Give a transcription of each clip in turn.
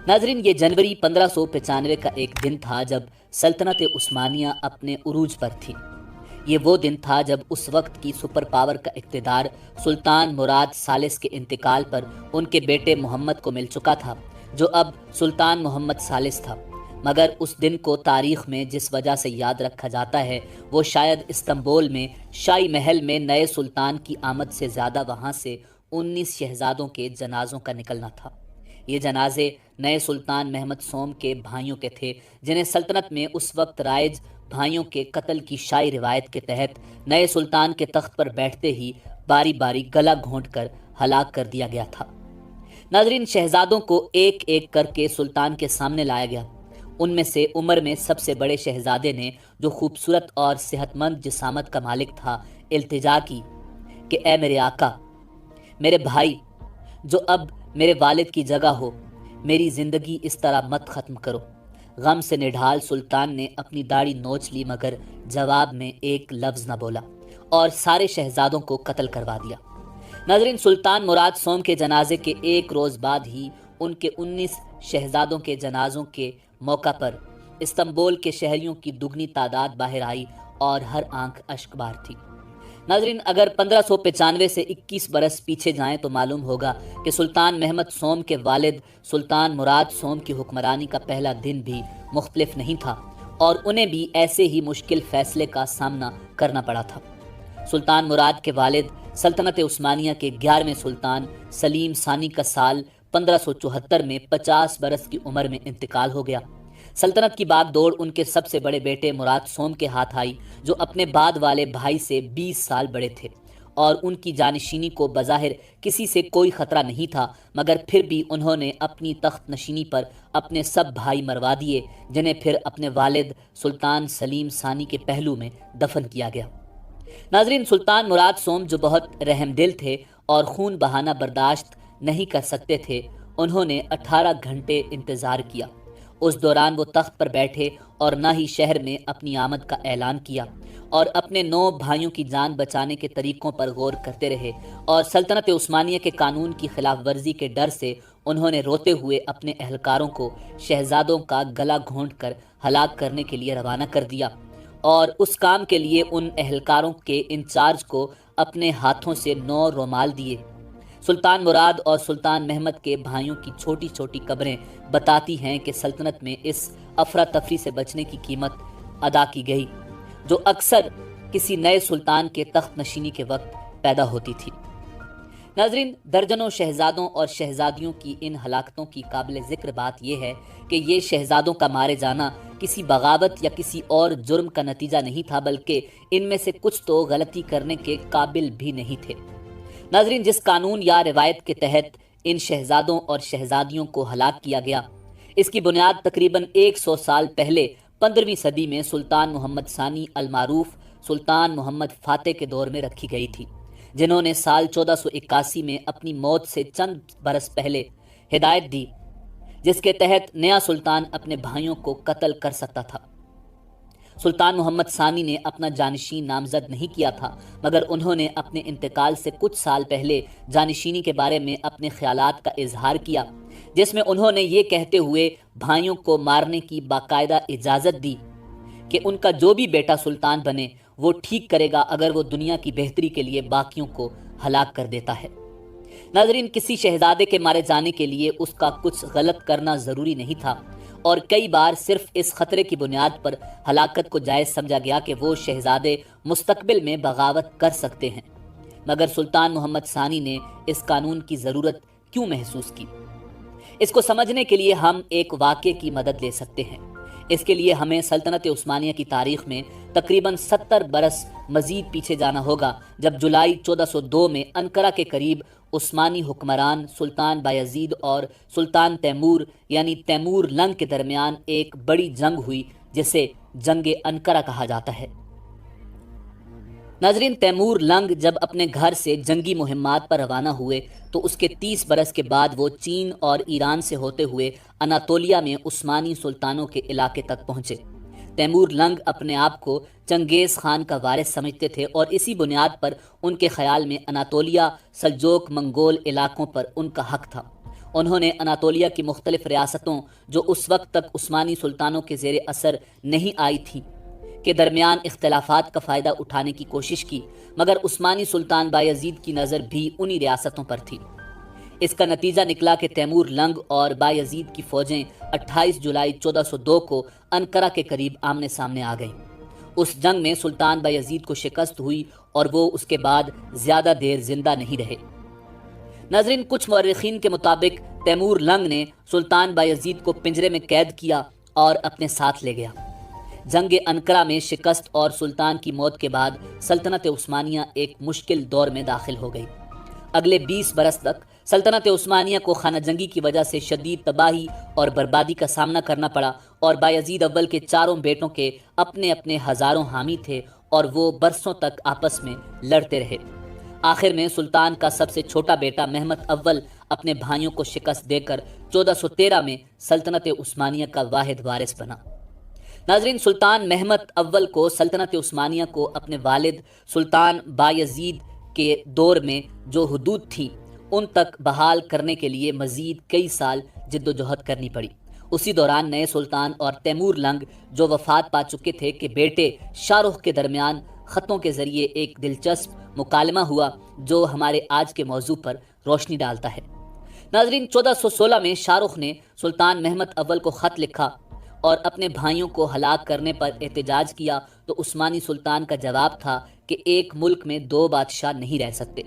ناظرین، یہ جنوری 1595 کا ایک دن تھا جب سلطنت عثمانیہ اپنے عروج پر تھی۔ یہ وہ دن تھا جب اس وقت کی سپر پاور کا اقتدار سلطان مراد ثالث کے انتقال پر ان کے بیٹے محمد کو مل چکا تھا، جو اب سلطان محمد ثالث تھا۔ مگر اس دن کو تاریخ میں جس وجہ سے یاد رکھا جاتا ہے وہ شاید استنبول میں شاہی محل میں نئے سلطان کی آمد سے زیادہ وہاں سے 19 شہزادوں کے جنازوں کا نکلنا تھا۔ یہ جنازے نئے سلطان محمد سوم کے بھائیوں کے تھے، جنہیں سلطنت میں اس وقت رائج بھائیوں کے قتل کی شائع روایت کے تحت نئے سلطان کے تخت پر بیٹھتے ہی باری باری گلا گھونٹ کر ہلاک کر دیا گیا تھا۔ ناظرین، شہزادوں کو ایک ایک کر کے سلطان کے سامنے لایا گیا۔ ان میں سے عمر میں سب سے بڑے شہزادے نے، جو خوبصورت اور صحت مند جسامت کا مالک تھا، التجا کی کہ اے میرے آقا، میرے بھائی، جو اب میرے والد کی جگہ ہو، میری زندگی اس طرح مت ختم کرو۔ غم سے نڈھال سلطان نے اپنی داڑھی نوچ لی، مگر جواب میں ایک لفظ نہ بولا اور سارے شہزادوں کو قتل کروا دیا۔ ناظرین، سلطان مراد سوم کے جنازے کے ایک روز بعد ہی ان کے 19 شہزادوں کے جنازوں کے موقع پر استنبول کے شہریوں کی دگنی تعداد باہر آئی اور ہر آنکھ اشک بار تھی۔ ناظرین، اگر 1595 سے 21 برس پیچھے جائیں تو معلوم ہوگا کہ سلطان محمد سوم کے والد سلطان مراد سوم کی حکمرانی کا پہلا دن بھی مختلف نہیں تھا اور انہیں بھی ایسے ہی مشکل فیصلے کا سامنا کرنا پڑا تھا۔ سلطان مراد کے والد سلطنت عثمانیہ کے 11ویں سلطان سلیم ثانی کا سال 1574 میں 50 برس کی عمر میں انتقال ہو گیا۔ سلطنت کی باغ دوڑ ان کے سب سے بڑے بیٹے مراد سوم کے ہاتھ آئی، جو اپنے بعد والے بھائی سے 20 سال بڑے تھے، اور ان کی جانشینی کو بظاہر کسی سے کوئی خطرہ نہیں تھا، مگر پھر بھی انہوں نے اپنی تخت نشینی پر اپنے سب بھائی مروا دیے، جنہیں پھر اپنے والد سلطان سلیم ثانی کے پہلو میں دفن کیا گیا۔ ناظرین، سلطان مراد سوم جو بہت رحم دل تھے اور خون بہانا برداشت نہیں کر سکتے تھے، انہوں نے 18 گھنٹے انتظار کیا۔ اس دوران وہ تخت پر بیٹھے اور نہ ہی شہر میں اپنی آمد کا اعلان کیا، اور اپنے 9 بھائیوں کی جان بچانے کے طریقوں پر غور کرتے رہے، اور سلطنت عثمانیہ کے قانون کی خلاف ورزی کے ڈر سے انہوں نے روتے ہوئے اپنے اہلکاروں کو شہزادوں کا گلا گھونٹ کر ہلاک کرنے کے لیے روانہ کر دیا، اور اس کام کے لیے ان اہلکاروں کے انچارج کو اپنے ہاتھوں سے 9 رومال دیے۔ سلطان مراد اور سلطان محمد کے بھائیوں کی چھوٹی چھوٹی قبریں بتاتی ہیں کہ سلطنت میں اس افراتفری سے بچنے کی قیمت ادا کی گئی، جو اکثر کسی نئے سلطان کے تخت نشینی کے وقت پیدا ہوتی تھی۔ ناظرین، درجنوں شہزادوں اور شہزادیوں کی ان ہلاکتوں کی قابل ذکر بات یہ ہے کہ یہ شہزادوں کا مارے جانا کسی بغاوت یا کسی اور جرم کا نتیجہ نہیں تھا، بلکہ ان میں سے کچھ تو غلطی کرنے کے قابل بھی نہیں تھے۔ ناظرین، جس قانون یا روایت کے تحت ان شہزادوں اور شہزادیوں کو ہلاک کیا گیا، اس کی بنیاد تقریباً 100 سال پہلے 15ویں صدی میں سلطان محمد ثانی المعروف سلطان محمد فاتح کے دور میں رکھی گئی تھی، جنہوں نے سال 1481 میں اپنی موت سے چند برس پہلے ہدایت دی، جس کے تحت نیا سلطان اپنے بھائیوں کو قتل کر سکتا تھا۔ سلطان محمد ثانی نے اپنا جانشین نامزد نہیں کیا تھا، مگر انہوں نے اپنے انتقال سے کچھ سال پہلے جانشینی کے بارے میں اپنے خیالات کا اظہار کیا، جس میں انہوں نے یہ کہتے ہوئے بھائیوں کو مارنے کی باقاعدہ اجازت دی کہ ان کا جو بھی بیٹا سلطان بنے وہ ٹھیک کرے گا اگر وہ دنیا کی بہتری کے لیے باقیوں کو ہلاک کر دیتا ہے۔ ناظرین، کسی شہزادے کے مارے جانے کے لیے اس کا کچھ غلط کرنا ضروری نہیں تھا، اور کئی بار صرف اس خطرے کی بنیاد پر ہلاکت کو جائز سمجھا گیا کہ وہ شہزادے مستقبل میں بغاوت کر سکتے ہیں۔ مگر سلطان محمد ثانی نے اس قانون کی ضرورت کیوں محسوس کی؟ اس کو سمجھنے کے لیے ہم ایک واقعے کی مدد لے سکتے ہیں۔ اس کے لیے ہمیں سلطنت عثمانیہ کی تاریخ میں تقریباً 70 برس مزید پیچھے جانا ہوگا، جب جولائی 1402 میں انقرہ کے قریب عثمانی حکمران سلطان بایزید اور سلطان تیمور یعنی تیمور لنگ کے درمیان ایک بڑی جنگ ہوئی، جسے جنگ انقرہ کہا جاتا ہے۔ ناظرین، تیمور لنگ جب اپنے گھر سے جنگی مہمات پر روانہ ہوئے تو اس کے 30 برس کے بعد وہ چین اور ایران سے ہوتے ہوئے اناطولیہ میں عثمانی سلطانوں کے علاقے تک پہنچے۔ تیمور لنگ اپنے آپ کو چنگیز خان کا وارث سمجھتے تھے، اور اسی بنیاد پر ان کے خیال میں اناطولیہ سلجوق منگول علاقوں پر ان کا حق تھا۔ انہوں نے اناطولیہ کی مختلف ریاستوں جو اس وقت تک عثمانی سلطانوں کے زیر اثر نہیں آئی تھیں کے درمیان اختلافات کا فائدہ اٹھانے کی کوشش کی، مگر عثمانی سلطان بایزید کی نظر بھی انہی ریاستوں پر تھی۔ اس کا نتیجہ نکلا کہ تیمور لنگ اور بایزید کی فوجیں 28 جولائی 1402 کو انقرہ کے قریب آمنے سامنے آ گئیں۔ اس جنگ میں سلطان بایزید کو شکست ہوئی اور وہ اس کے بعد زیادہ دیر زندہ نہیں رہے۔ ناظرین، کچھ مورخین کے مطابق تیمور لنگ نے سلطان بایزید کو پنجرے میں قید کیا اور اپنے ساتھ لے گیا۔ جنگ انقرہ میں شکست اور سلطان کی موت کے بعد سلطنت عثمانیہ ایک مشکل دور میں داخل ہو گئی۔ اگلے 20 برس تک سلطنت عثمانیہ کو خانہ جنگی کی وجہ سے شدید تباہی اور بربادی کا سامنا کرنا پڑا، اور بایزید اول کے چاروں بیٹوں کے اپنے اپنے ہزاروں حامی تھے اور وہ برسوں تک آپس میں لڑتے رہے۔ آخر میں سلطان کا سب سے چھوٹا بیٹا محمد اول اپنے بھائیوں کو شکست دے کر 1413 میں سلطنت عثمانیہ کا واحد وارث بنا۔ ناظرین، سلطان محمد اول کو سلطنت عثمانیہ کو اپنے والد سلطان بایزید کے دور میں جو حدود تھیں ان تک بحال کرنے کے لیے مزید کئی سال جد و جہد کرنی پڑی۔ اسی دوران نئے سلطان اور تیمور لنگ جو وفات پا چکے تھے کے بیٹے شاہ رخ کے درمیان خطوں کے ذریعے ایک دلچسپ مکالمہ ہوا جو ہمارے آج کے موضوع پر روشنی ڈالتا ہے۔ ناظرین، 1416 میں شاہ رخ نے سلطان محمد اول کو خط لکھا اور اپنے بھائیوں کو ہلاک کرنے پر احتجاج کیا تو عثمانی سلطان کا جواب تھا کہ ایک ملک میں 2 بادشاہ نہیں رہ سکتے۔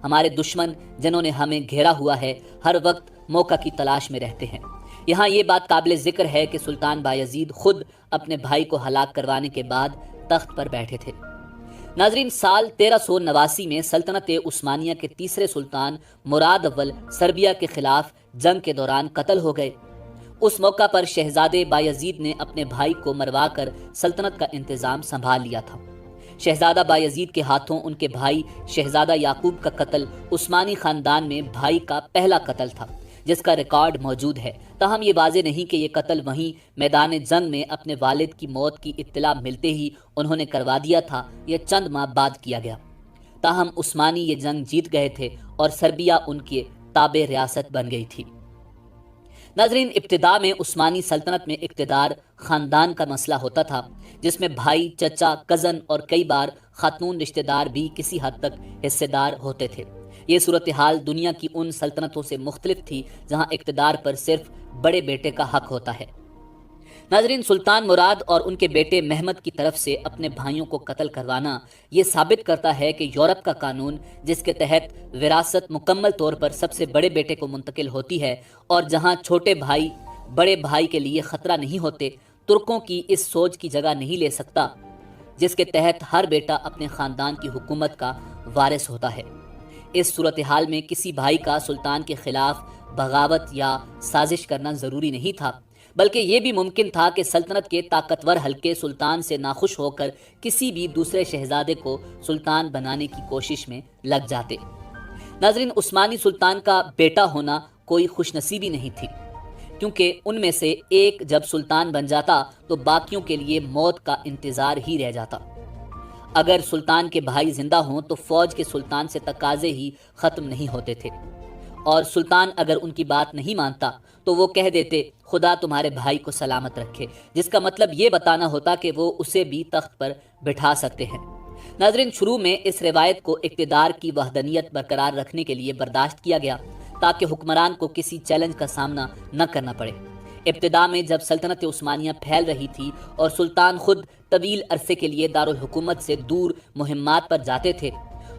ہمارے دشمن جنہوں نے ہمیں گھیرا ہوا ہے ہر وقت موقع کی تلاش میں رہتے ہیں۔ یہاں یہ بات قابل ذکر ہے کہ سلطان بایزید خود اپنے بھائی کو ہلاک کروانے کے بعد تخت پر بیٹھے تھے۔ ناظرین، سال 1389 میں سلطنت عثمانیہ کے تیسرے سلطان مراد اول سربیا کے خلاف جنگ کے دوران قتل ہو گئے۔ اس موقع پر شہزادے بایزید نے اپنے بھائی کو مروا کر سلطنت کا انتظام سنبھال لیا تھا۔ شہزادہ بایزید کے ہاتھوں ان کے بھائی شہزادہ یعقوب کا قتل عثمانی خاندان میں بھائی کا پہلا قتل تھا جس کا ریکارڈ موجود ہے، تاہم یہ واضح نہیں کہ یہ قتل وہیں میدان جنگ میں اپنے والد کی موت کی اطلاع ملتے ہی انہوں نے کروا دیا تھا یا چند ماہ بعد کیا گیا۔ تاہم عثمانی یہ جنگ جیت گئے تھے اور سربیا ان کے تابع ریاست بن گئی تھی۔ ناظرین، ابتدا میں عثمانی سلطنت میں اقتدار خاندان کا مسئلہ ہوتا تھا جس میں بھائی، چچا، کزن اور کئی بار خاتون رشتہ دار بھی کسی حد تک حصے دار ہوتے تھے۔ یہ صورتحال دنیا کی ان سلطنتوں سے مختلف تھی جہاں اقتدار پر صرف بڑے بیٹے کا حق ہوتا ہے۔ ناظرین، سلطان مراد اور ان کے بیٹے محمد کی طرف سے اپنے بھائیوں کو قتل کروانا یہ ثابت کرتا ہے کہ یورپ کا قانون جس کے تحت وراثت مکمل طور پر سب سے بڑے بیٹے کو منتقل ہوتی ہے اور جہاں چھوٹے بھائی بڑے بھائی کے لیے خطرہ نہیں ہوتے، ترکوں کی اس سوچ کی جگہ نہیں لے سکتا جس کے تحت ہر بیٹا اپنے خاندان کی حکومت کا وارث ہوتا ہے۔ اس صورتحال میں کسی بھائی کا سلطان کے خلاف بغاوت یا سازش کرنا ضروری نہیں تھا، بلکہ یہ بھی ممکن تھا کہ سلطنت کے طاقتور حلقے سلطان سے ناخوش ہو کر کسی بھی دوسرے شہزادے کو سلطان بنانے کی کوشش میں لگ جاتے۔ ناظرین، عثمانی سلطان کا بیٹا ہونا کوئی خوش نصیبی نہیں تھی، کیونکہ ان میں سے ایک جب سلطان بن جاتا تو باقیوں کے لیے موت کا انتظار ہی رہ جاتا۔ اگر سلطان کے بھائی زندہ ہوں تو فوج کے سلطان سے تقاضے ہی ختم نہیں ہوتے تھے، اور سلطان اگر ان کی بات نہیں مانتا تو وہ کہہ دیتے خدا تمہارے بھائی کو سلامت رکھے، جس کا مطلب یہ بتانا ہوتا کہ وہ اسے بھی تخت پر بٹھا سکتے ہیں۔ ناظرین، شروع میں اس روایت کو اقتدار کی وحدانیت برقرار رکھنے کے لیے برداشت کیا گیا تاکہ حکمران کو کسی چیلنج کا سامنا نہ کرنا پڑے۔ ابتدا میں جب سلطنت عثمانیہ پھیل رہی تھی اور سلطان خود طویل عرصے کے لیے دارالحکومت سے دور مہمات پر جاتے تھے،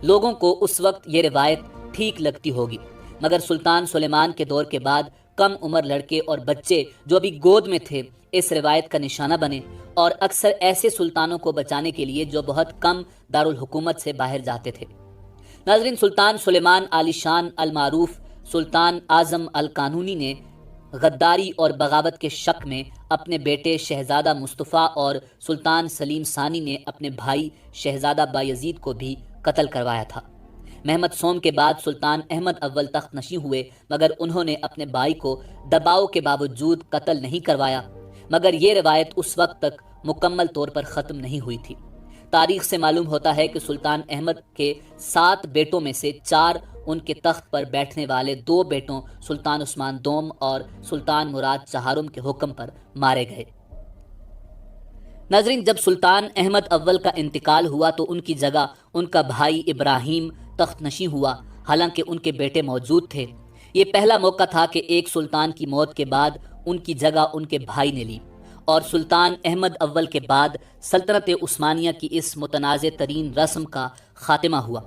لوگوں کو اس وقت یہ روایت ٹھیک لگتی ہوگی، مگر سلطان سلیمان کے دور کے بعد کم عمر لڑکے اور بچے جو ابھی گود میں تھے اس روایت کا نشانہ بنے، اور اکثر ایسے سلطانوں کو بچانے کے لیے جو بہت کم دارالحکومت سے باہر جاتے تھے۔ ناظرین، سلطان سلیمان عالی شان المعروف سلطان اعظم القانونی نے غداری اور بغاوت کے شک میں اپنے بیٹے شہزادہ مصطفیٰ اور سلطان سلیم ثانی نے اپنے بھائی شہزادہ بایزید کو بھی قتل کروایا تھا۔ محمد سوم کے بعد سلطان احمد اول تخت نشین ہوئے، مگر انہوں نے اپنے بھائی کو دباؤ کے باوجود قتل نہیں کروایا، مگر یہ روایت اس وقت تک مکمل طور پر ختم نہیں ہوئی تھی۔ تاریخ سے معلوم ہوتا ہے کہ سلطان احمد کے 7 بیٹوں میں سے 4 ان کے تخت پر بیٹھنے والے 2 بیٹوں سلطان عثمان دوم اور سلطان مراد چہارم کے حکم پر مارے گئے۔ ناظرین، جب سلطان احمد اول کا انتقال ہوا تو ان کی جگہ ان کا بھائی ابراہیم تخت نشین ہوا، حالانکہ ان کے بیٹے موجود تھے۔ یہ پہلا موقع تھا کہ ایک سلطان کی موت کے بعد ان کی جگہ ان کے بھائی نے لی، اور سلطان احمد اول کے بعد سلطنت عثمانیہ کی اس متنازع ترین رسم کا خاتمہ ہوا،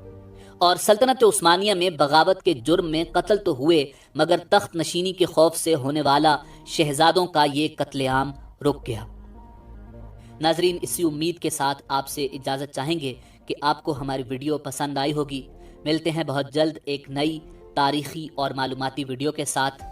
اور سلطنت عثمانیہ میں بغاوت کے جرم میں قتل تو ہوئے، مگر تخت نشینی کے خوف سے ہونے والا شہزادوں کا یہ قتل عام رک گیا۔ ناظرین، اسی امید کے ساتھ آپ سے اجازت چاہیں گے کہ آپ کو ہماری ویڈیو پسند آئی ہوگی۔ ملتے ہیں بہت جلد ایک نئی تاریخی اور معلوماتی ویڈیو کے ساتھ۔